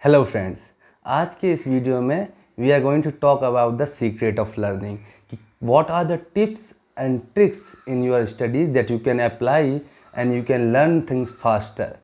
Hello friends, आज के इस वीडियो में we are going to talk about the secret of learning कि what are the tips and tricks in your studies that you can apply and you can learn things faster.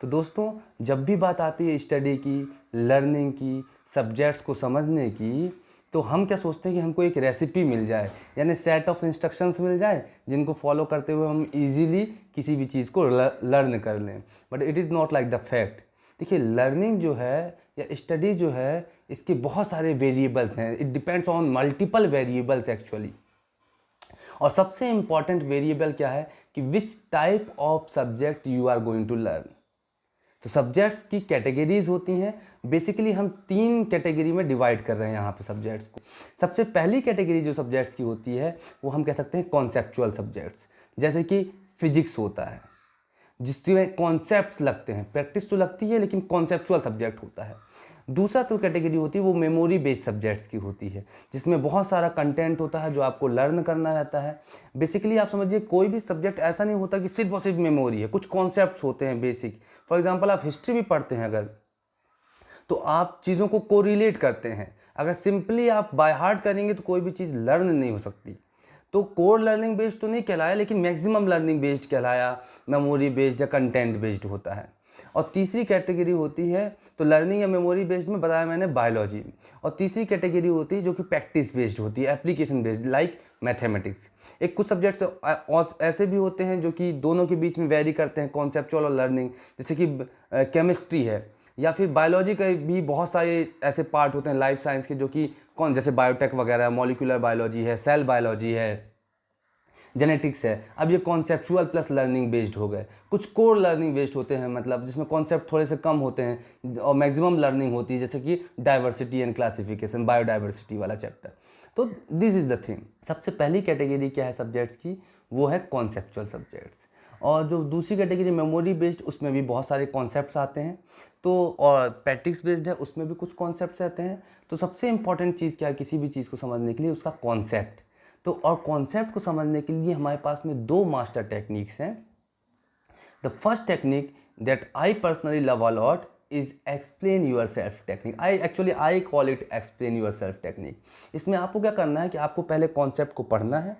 तो दोस्तों, जब भी बात आती है स्टडी की, लर्निंग की, सब्जेक्ट्स को समझने की, तो हम क्या सोचते हैं कि हमको एक रेसिपी मिल जाए, यानी सेट ऑफ इंस्ट्रक्शंस मिल जाए जिनको फॉलो करते हुए हम इजीली किसी भी चीज़ को लर्न कर लें। But it is not like the fact. देखिए, लर्निंग जो है या स्टडी जो है, इसके बहुत सारे वेरिएबल्स हैं। It depends on multiple variables actually. और सबसे इंपॉर्टेंट वेरिएबल क्या है कि which type of subject you are going to learn. तो सब्जेक्ट्स की कैटेगरीज होती हैं। बेसिकली हम 3 कैटेगरी में डिवाइड कर रहे हैं यहाँ पे सब्जेक्ट्स को। सबसे पहली कैटेगरी जो सब्जेक्ट्स की होती है वो हम कह सकते हैं कॉन्सेप्चुअल सब्जेक्ट्स, जैसे कि फिजिक्स होता है जिसमें कॉन्सेप्ट्स लगते हैं, प्रैक्टिस तो लगती है लेकिन कॉन्सेप्चुअल सब्जेक्ट होता है। दूसरा तो कैटेगरी होती है वो मेमोरी बेस्ड सब्जेक्ट्स की होती है, जिसमें बहुत सारा कंटेंट होता है जो आपको लर्न करना रहता है। बेसिकली आप समझिए, कोई भी सब्जेक्ट ऐसा नहीं होता कि सिर्फ और सिर्फ मेमोरी है, कुछ कॉन्सेप्ट्स होते हैं बेसिक। फॉर एग्जांपल, आप हिस्ट्री भी पढ़ते हैं अगर, तो आप चीज़ों को कोरिलेट करते हैं। अगर सिंपली आप बाय हार्ट करेंगे तो कोई भी चीज़ लर्न नहीं हो सकती। तो कोर लर्निंग बेस्ड तो नहीं कहलाया, लेकिन मैक्सिमम लर्निंग बेस्ड कहलाया, मेमोरी बेस्ड या कंटेंट बेस्ड होता है। और तीसरी कैटेगरी होती है, तो लर्निंग या मेमोरी बेस्ड में बताया मैंने बायोलॉजी। और तीसरी कैटेगरी होती है जो कि प्रैक्टिस बेस्ड होती है, एप्लीकेशन बेस्ड, लाइक मैथमेटिक्स। एक कुछ सब्जेक्ट्स ऐसे भी होते हैं जो कि दोनों के बीच में वेरी करते हैं, कॉन्सेप्चुअल और लर्निंग, जैसे कि केमिस्ट्री है, या फिर बायोलॉजी के भी बहुत सारे ऐसे पार्ट होते हैं लाइफ साइंस के, जो कि जैसे बायोटेक वगैरह, मॉलिक्यूलर बायोलॉजी है, सेल बायोलॉजी है, जेनेटिक्स है। अब ये कॉन्सेप्चुअल प्लस लर्निंग बेस्ड हो गए। कुछ कोर लर्निंग बेस्ड होते हैं, मतलब जिसमें कॉन्सेप्ट थोड़े से कम होते हैं और मैक्सिमम लर्निंग होती है, जैसे कि डाइवर्सिटी एंड क्लासिफिकेशन, बायोडाइवर्सिटी वाला चैप्टर। तो दिस इज़ द थिंग। सबसे पहली कैटेगरी क्या है सब्जेक्ट्स की, वो है कॉन्सेप्चुअल सब्जेक्ट्स। और जो दूसरी कैटेगरी मेमोरी बेस्ड, उसमें भी बहुत सारे कॉन्सेप्ट्स आते हैं। तो और प्रैक्टिस बेस्ड है, उसमें भी कुछ कॉन्सेप्ट्स आते हैं। तो सबसे इंपॉर्टेंट चीज़ क्या है किसी भी चीज़ को समझने के लिए, उसका कॉन्सेप्ट। तो और कॉन्सेप्ट को समझने के लिए हमारे पास में 2 मास्टर टेक्निक्स हैं। The first technique that I personally love a lot is explain your self technique. I call it explain your self technique. इसमें आपको क्या करना है कि आपको पहले कॉन्सेप्ट को पढ़ना है।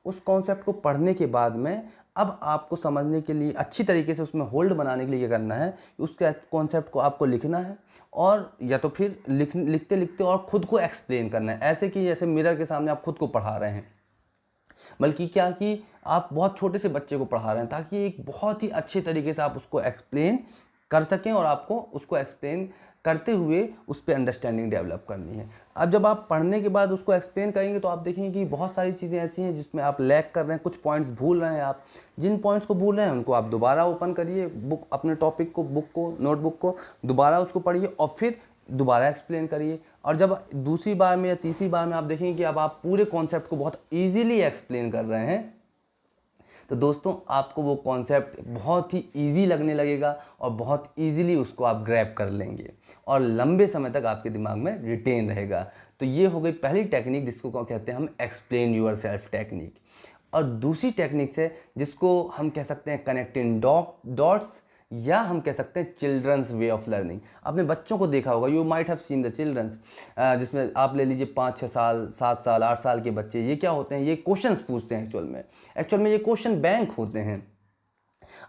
उस कॉन्सेप्ट को पढ़ने के बाद में अब आपको समझने के लिए, अच्छी तरीके से उसमें होल्ड बनाने के लिए क्या करना है, उसके कॉन्सेप्ट को आपको लिखना है, और या तो फिर लिखते लिखते और खुद को एक्सप्लेन करना है, ऐसे कि जैसे मिरर के सामने आप खुद को पढ़ा रहे हैं। बल्कि क्या कि आप बहुत छोटे से बच्चे को पढ़ा रहे हैं, ताकि एक बहुत ही अच्छे तरीके से आप उसको एक्सप्लेन कर सकें, और आपको उसको एक्सप्लेन करते हुए उस पर अंडरस्टैंडिंग डेवलप करनी है। अब जब आप पढ़ने के बाद उसको एक्सप्लेन करेंगे तो आप देखेंगे कि बहुत सारी चीज़ें ऐसी हैं जिसमें आप लैग कर रहे हैं, कुछ पॉइंट्स भूल रहे हैं। आप जिन पॉइंट्स को भूल रहे हैं उनको आप दोबारा ओपन करिए, बुक, अपने टॉपिक को, बुक को, नोटबुक को दोबारा उसको पढ़िए और फिर दोबारा एक्सप्लेन करिए। और जब दूसरी बार में या तीसरी बार में आप देखेंगे कि अब आप पूरे कॉन्सेप्ट को बहुत ईजीली एक्सप्लेन कर रहे हैं, तो दोस्तों आपको वो कॉन्सेप्ट बहुत ही इजी लगने लगेगा और बहुत इजीली उसको आप ग्रैब कर लेंगे और लंबे समय तक आपके दिमाग में रिटेन रहेगा। तो ये हो गई पहली टेक्निक, जिसको कहते हैं हम एक्सप्लेन यूर सेल्फ टेक्निक। और दूसरी टेक्निक है जिसको हम कह सकते हैं कनेक्टिंग डॉट्स, या हम कह सकते हैं चिल्ड्रंस वे ऑफ लर्निंग। आपने बच्चों को देखा होगा, you might have seen the childrens, जिसमें आप ले लीजिए 5-6 साल, 7 साल, 8 साल के बच्चे। ये क्या होते हैं, ये क्वेश्चंस पूछते हैं एक्चुअल में ये क्वेश्चन बैंक होते हैं।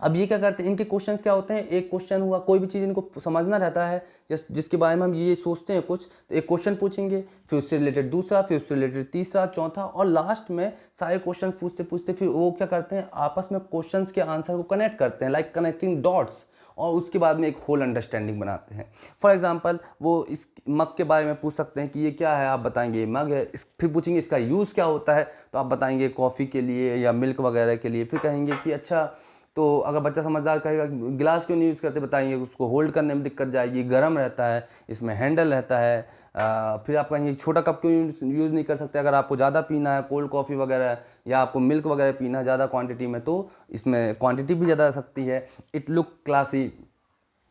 अब ये क्या करते हैं, इनके क्वेश्चंस क्या होते हैं, एक क्वेश्चन हुआ, कोई भी चीज़ इनको समझना रहता है जिसके बारे में हम ये सोचते हैं कुछ, तो एक क्वेश्चन पूछेंगे, फिर उससे रिलेटेड दूसरा, फिर उससे रिलेटेड तीसरा, चौथा, और लास्ट में सारे क्वेश्चन पूछते पूछते फिर वो क्या करते हैं, आपस में क्वेश्चंस के आंसर को कनेक्ट करते हैं, लाइक कनेक्टिंग डॉट्स, और उसके बाद में एक होल अंडरस्टैंडिंग बनाते हैं। फॉर एग्जांपल, वो इस मग के बारे में पूछ सकते हैं कि ये क्या है, आप बताएंगे ये मग है। फिर पूछेंगे इसका यूज़ क्या होता है, तो आप बताएंगे कॉफ़ी के लिए या मिल्क वगैरह के लिए। फिर कहेंगे कि अच्छा, तो अगर बच्चा समझदार कहेगा गिलास क्यों नहीं यूज़ करते, बताएंगे उसको होल्ड करने में दिक्कत जाएगी, गर्म रहता है, इसमें हैंडल रहता है। फिर आप कहेंगे छोटा कप क्यों यूज़ नहीं कर सकते, अगर आपको ज़्यादा पीना है कोल्ड कॉफ़ी वगैरह, या आपको मिल्क वगैरह पीना है ज़्यादा क्वांटिटी में, तो इसमें क्वांटिटी भी ज़्यादा आ सकती है। It look classy,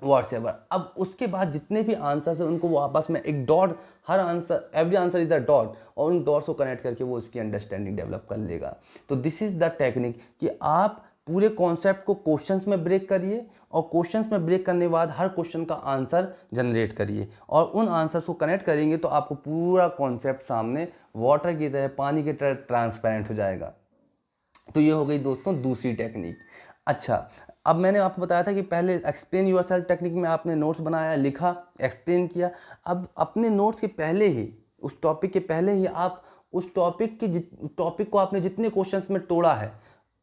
whatsoever. अब उसके बाद जितने भी आंसर्स हैं उनको वो आपस में एक dot, her answer, every answer is a dot, और उन डॉट्स को कनेक्ट करके वो उसकी अंडरस्टैंडिंग डेवलप कर लेगा। तो दिस इज द टेक्निक कि आप पूरे कॉन्सेप्ट को क्वेश्चंस में ब्रेक करिए, और क्वेश्चंस में ब्रेक करने के बाद हर क्वेश्चन का आंसर जनरेट करिए, और उन आंसर्स को कनेक्ट करेंगे तो आपको पूरा कॉन्सेप्ट सामने वाटर की तरह, पानी की तरह ट्रांसपेरेंट हो जाएगा। तो ये हो गई दोस्तों दूसरी टेक्निक। अच्छा, अब मैंने आपको बताया था कि पहले एक्सप्लेन योरसेल्फ टेक्निक में आपने नोट्स बनाया, लिखा, एक्सप्लेन किया। अब अपने नोट्स के पहले ही, उस टॉपिक के पहले ही आप उस टॉपिक को आपने जितने क्वेश्चंस में तोड़ा है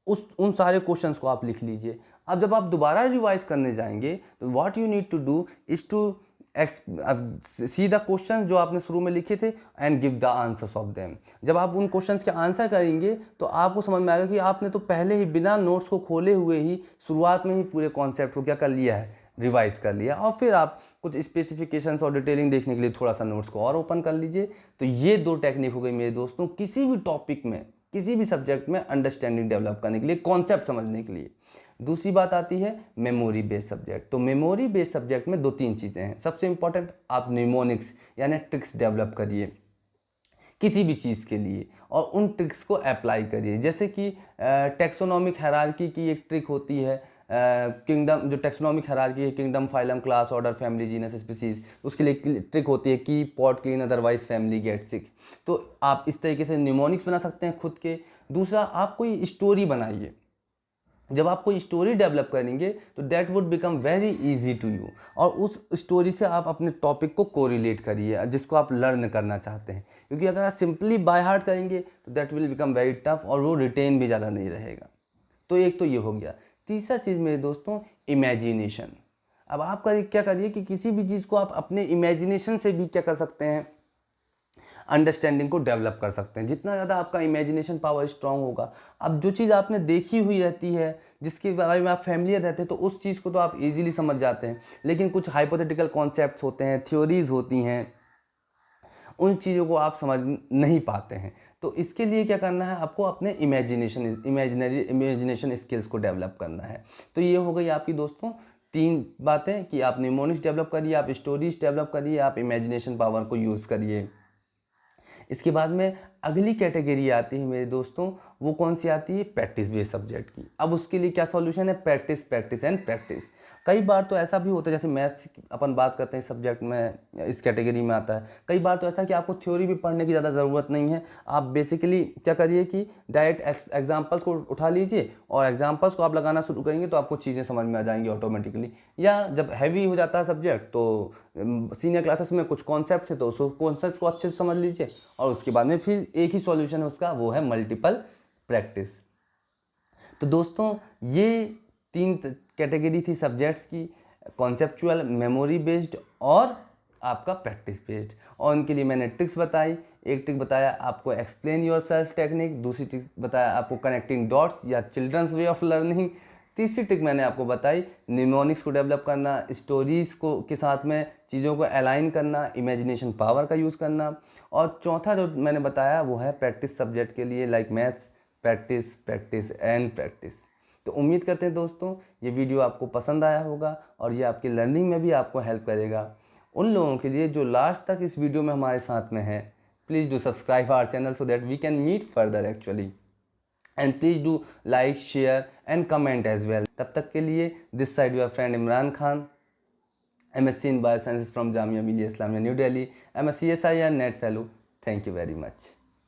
उन सारे क्वेश्चंस को आप लिख लीजिए। अब जब आप दोबारा रिवाइज करने जाएंगे तो what you need to do is to see the question जो आपने शुरू में लिखे थे and give the answers of them. जब आप उन क्वेश्चंस के आंसर करेंगे तो आपको समझ में आएगा कि आपने तो पहले ही बिना नोट्स को खोले हुए ही शुरुआत में ही पूरे कॉन्सेप्ट को क्या कर लिया है, रिवाइज कर लिया। और फिर आप कुछ स्पेसिफिकेशंस और डिटेलिंग देखने के लिए थोड़ा सा नोट्स को और ओपन कर लीजिए। तो ये दो टेक्निक हो गई मेरे दोस्तों, किसी भी टॉपिक में, किसी भी सब्जेक्ट में अंडरस्टैंडिंग डेवलप करने के लिए, कॉन्सेप्ट समझने के लिए। दूसरी बात आती है मेमोरी बेस्ड सब्जेक्ट। तो मेमोरी बेस्ड सब्जेक्ट में 2-3 चीज़ें हैं। सबसे इंपॉर्टेंट, आप निमोनिक्स यानी ट्रिक्स डेवलप करिए किसी भी चीज़ के लिए, और उन ट्रिक्स को अप्लाई करिए। जैसे कि टेक्सोनॉमिक हायरार्की की एक ट्रिक होती है, किंगडम, जो टेक्सोनॉमिक हायरार्की है, kingdom, phylum, class, order, family, genus, species, उसके लिए ट्रिक होती है की pot clean otherwise family get sick. तो आप इस तरीके से निमोनिक्स बना सकते हैं खुद के। दूसरा, आप कोई स्टोरी बनाइए। जब आप कोई स्टोरी डेवलप करेंगे तो that would become very easy to you, और उस स्टोरी से आप अपने टॉपिक को कोरिलेट करिए जिसको आप लर्न करना चाहते हैं। क्योंकि अगर आप सिंपली बाय हार्ट करेंगे तो that will become very tough, और वो रिटेन भी ज़्यादा नहीं रहेगा। तो एक तो ये हो गया। तीसरा चीज़ मेरे दोस्तों, इमेजिनेशन। अब आप क्या करिए कि किसी भी चीज़ को आप अपने इमेजिनेशन से भी क्या कर सकते हैं, अंडरस्टैंडिंग को डेवलप कर सकते हैं। जितना ज़्यादा आपका इमेजिनेशन पावर स्ट्रांग होगा, अब जो चीज़ आपने देखी हुई रहती है, जिसके बारे में आप फैमिलियर रहते हैं, तो उस चीज़ को तो आप इजीली समझ जाते हैं। लेकिन कुछ हाइपोथेटिकल कॉन्सेप्ट्स होते हैं, थ्योरीज होती हैं, उन चीज़ों को आप समझ नहीं पाते हैं। तो इसके लिए क्या करना है, आपको अपने इमेजिनेशन स्किल्स को डेवलप करना है। तो ये हो गई आपकी दोस्तों 3 बातें कि आप निमोनिक्स डेवलप करिए, आप स्टोरीज डेवलप करिए, आप इमेजिनेशन पावर को यूज़ करिए। इसके बाद में अगली कैटेगरी आती है मेरे दोस्तों, वो कौन सी आती है, प्रैक्टिस बेस्ड सब्जेक्ट की। अब उसके लिए क्या सॉल्यूशन है, प्रैक्टिस, प्रैक्टिस एंड प्रैक्टिस। कई बार तो ऐसा भी होता है, जैसे मैथ्स अपन बात करते हैं सब्जेक्ट में, इस कैटेगरी में आता है। कई बार तो ऐसा है कि आपको थ्योरी भी पढ़ने की ज़्यादा ज़रूरत नहीं है। आप बेसिकली क्या करिए कि डायरेक्ट एग्जाम्पल्स को उठा लीजिए, और एग्जाम्पल्स को आप लगाना शुरू करेंगे तो आपको चीज़ें समझ में आ जाएंगी ऑटोमेटिकली। या जब हैवी हो जाता है सब्जेक्ट, तो सीनियर क्लासेस में कुछ कॉन्सेप्ट है तो उस कॉन्सेप्ट को अच्छे से समझ लीजिए, और उसके बाद में फिर एक ही सॉल्यूशन है उसका, वो है मल्टीपल प्रैक्टिस। तो दोस्तों ये 3 कैटेगरी थी सब्जेक्ट्स की, कॉन्सेप्चुअल, मेमोरी बेस्ड और आपका प्रैक्टिस बेस्ड। और उनके लिए मैंने ट्रिक्स बताई। एक ट्रिक बताया आपको एक्सप्लेन योरसेल्फ टेक्निक, दूसरी ट्रिक बताया आपको कनेक्टिंग डॉट्स या चिल्ड्रंस वे ऑफ लर्निंग, तीसरी ट्रिक मैंने आपको बताई निमोनिक्स को डेवलप करना, स्टोरीज़ को के साथ में चीज़ों को अलाइन करना, इमेजिनेशन पावर का यूज़ करना, और चौथा जो मैंने बताया वो है प्रैक्टिस सब्जेक्ट के लिए, like maths, practice, practice and practice. तो उम्मीद करते हैं दोस्तों ये वीडियो आपको पसंद आया होगा, और ये आपकी लर्निंग में भी आपको हेल्प करेगा। उन लोगों के लिए जो लास्ट तक इस वीडियो में हमारे साथ में है, please do subscribe our channel so that we can meet further actually, and please do like, share and comment as well. तब तक के लिए this side your friend Imran Khan, MSc in Biosciences from Jamia Millia Islamia New Delhi. I'm a CSIR NET fellow. Thank you very much.